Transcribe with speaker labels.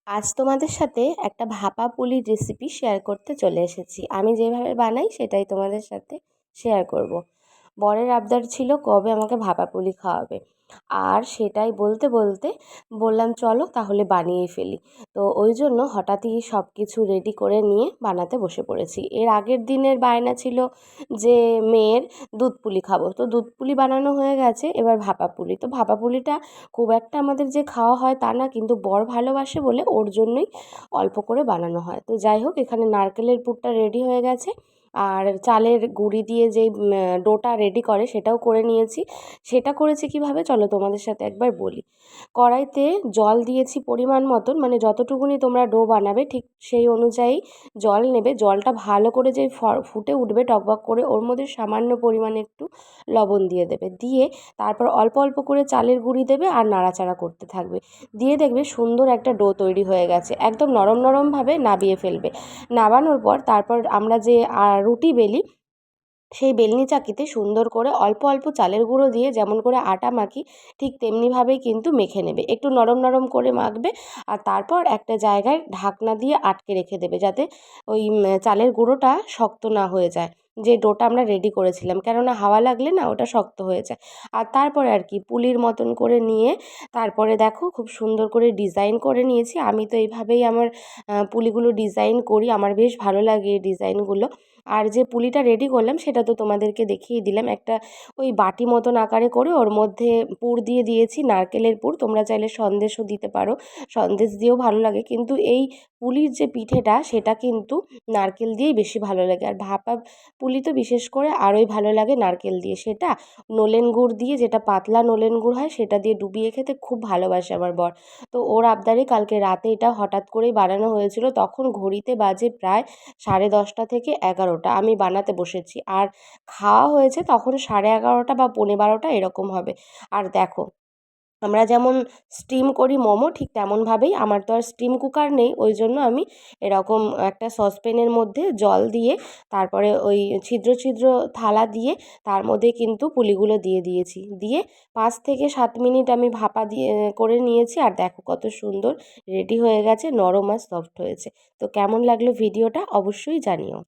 Speaker 1: আজ তোমাদের সাথে একটা ভাপা পুলির রেসিপি শেয়ার করতে চলে এসেছি। আমি যেভাবে বানাই সেটাই তোমাদের সাথে শেয়ার করব। বরের আবদার ছিল কবে আমাকে ভাপা পুলি খাওয়াবে, আর সেটাই বলতে বলতে বললাম চলো তাহলে বানিয়েই ফেলি। তো ওই জন্য হঠাৎই সব কিছু রেডি করে নিয়ে বানাতে বসে পড়েছি। এর আগের দিনের বায়না ছিল যে মেয়ের দুধ পুলি খাবো, তো দুধ পুলি বানানো হয়ে গেছে, এবার ভাপা পুলি। তো ভাপা পুলিটা খুব একটা আমাদের যে খাওয়া হয় তা না, কিন্তু বর ভালোবাসে বলে ওর জন্যই অল্প করে বানানো হয়। তো যাই হোক, এখানে নারকেলের পুরটা রেডি হয়ে গেছে, আর চালের গুঁড়ি দিয়ে যেই ডোটা রেডি করে সেটাও করে নিয়েছি। সেটা করেছি কিভাবে চলো তোমাদের সাথে একবার বলি। কড়াইতে জল দিয়েছি পরিমাণ মতন, মানে যতটুকুনি তোমরা ডো বানাবে ঠিক সেই অনুযায়ী জল নেবে। জলটা ভালো করে যেই ফুটে উঠবে টকবক করে, ওর মধ্যে সামান্য পরিমাণে একটু লবণ দিয়ে দেবে। দিয়ে তারপর অল্প অল্প করে চালের গুঁড়ি দেবে আর নাড়াচাড়া করতে থাকবে। দিয়ে দেখবে সুন্দর একটা ডো তৈরি হয়ে গেছে, একদম নরম নরমভাবে নাবিয়ে ফেলবে। নাবানোর পর তারপর আমরা যে রুটি বেলি, সেই বেলনি চাকিতে সুন্দর করে অল্প অল্প চালের গুঁড়ো দিয়ে যেমন করে আটা মাখি ঠিক তেমনিভাবেই কিন্তু মেখে নেবে। একটু নরম নরম করে মাখবে, আর তারপর একটা জায়গায় ঢাকনা দিয়ে আটকে রেখে দেবে, যাতে ওই চালের গুঁড়োটা শক্ত না হয়ে যায়, যে ডোটা আমরা রেডি করেছিলাম, কেননা হাওয়া লাগলে না ওটা শক্ত হয়ে যায়। আর তারপরে আর কি পুলির মতন করে নিয়ে তারপরে দেখো খুব সুন্দর করে ডিজাইন করে নিয়েছি। আমি তো এইভাবেই আমার পুলিগুলো ডিজাইন করি, আমার বেশ ভালো লাগে এই ডিজাইনগুলো। আর যে পুলিটা রেডি করলাম সেটা তো তোমাদেরকে দেখিয়ে দিলাম, একটা ওই বাটি মতন আকারে করে ওর মধ্যে পুর দিয়ে দিয়েছি, নারকেলের পুর। তোমরা চাইলে সন্দেশও দিতে পারো, সন্দেশ দিয়েও ভালো লাগে, কিন্তু এই পুলির যে পিঠেটা সেটা কিন্তু নারকেল দিয়েই বেশি ভালো লাগে। আর ভাপা পুলি তো বিশেষ করে আরোই ভালো লাগে নারকেল দিয়ে। সেটা নলেন গুড় দিয়ে, যেটা পাতলা নলেন গুড় হয় সেটা দিয়ে ডুবিয়ে খেতে খুব ভালোবাসে আমার বর। তো ওর আবদারে কালকে রাতে এটা হঠাৎ করেই বানানো হয়েছিল। তখন ঘড়িতে বাজে প্রায় 10:30 থেকে 11টা, আমি বানাতে বসেছি, আর খাওয়া হয়েছে তখন 11:30 বা 11:45 এরকম হবে। আর দেখো, আমরা যেমন স্টিম করি মোমো ঠিক তেমনভাবেই, আমার তো আর স্টিম কুকার নেই, ওই জন্য আমি এরকম একটা সসপ্যানের মধ্যে জল দিয়ে তারপরে ওই ছিদ্র ছিদ্র থালা দিয়ে তার মধ্যে কিন্তু পুলিগুলো দিয়ে দিয়েছি। দিয়ে 5 থেকে 7 মিনিট আমি ভাপা দিয়ে করে নিয়েছি, আর দেখো কত সুন্দর রেডি হয়ে গেছে, নরম আর সফট হয়েছে। তো কেমন লাগলো ভিডিওটা অবশ্যই জানিও।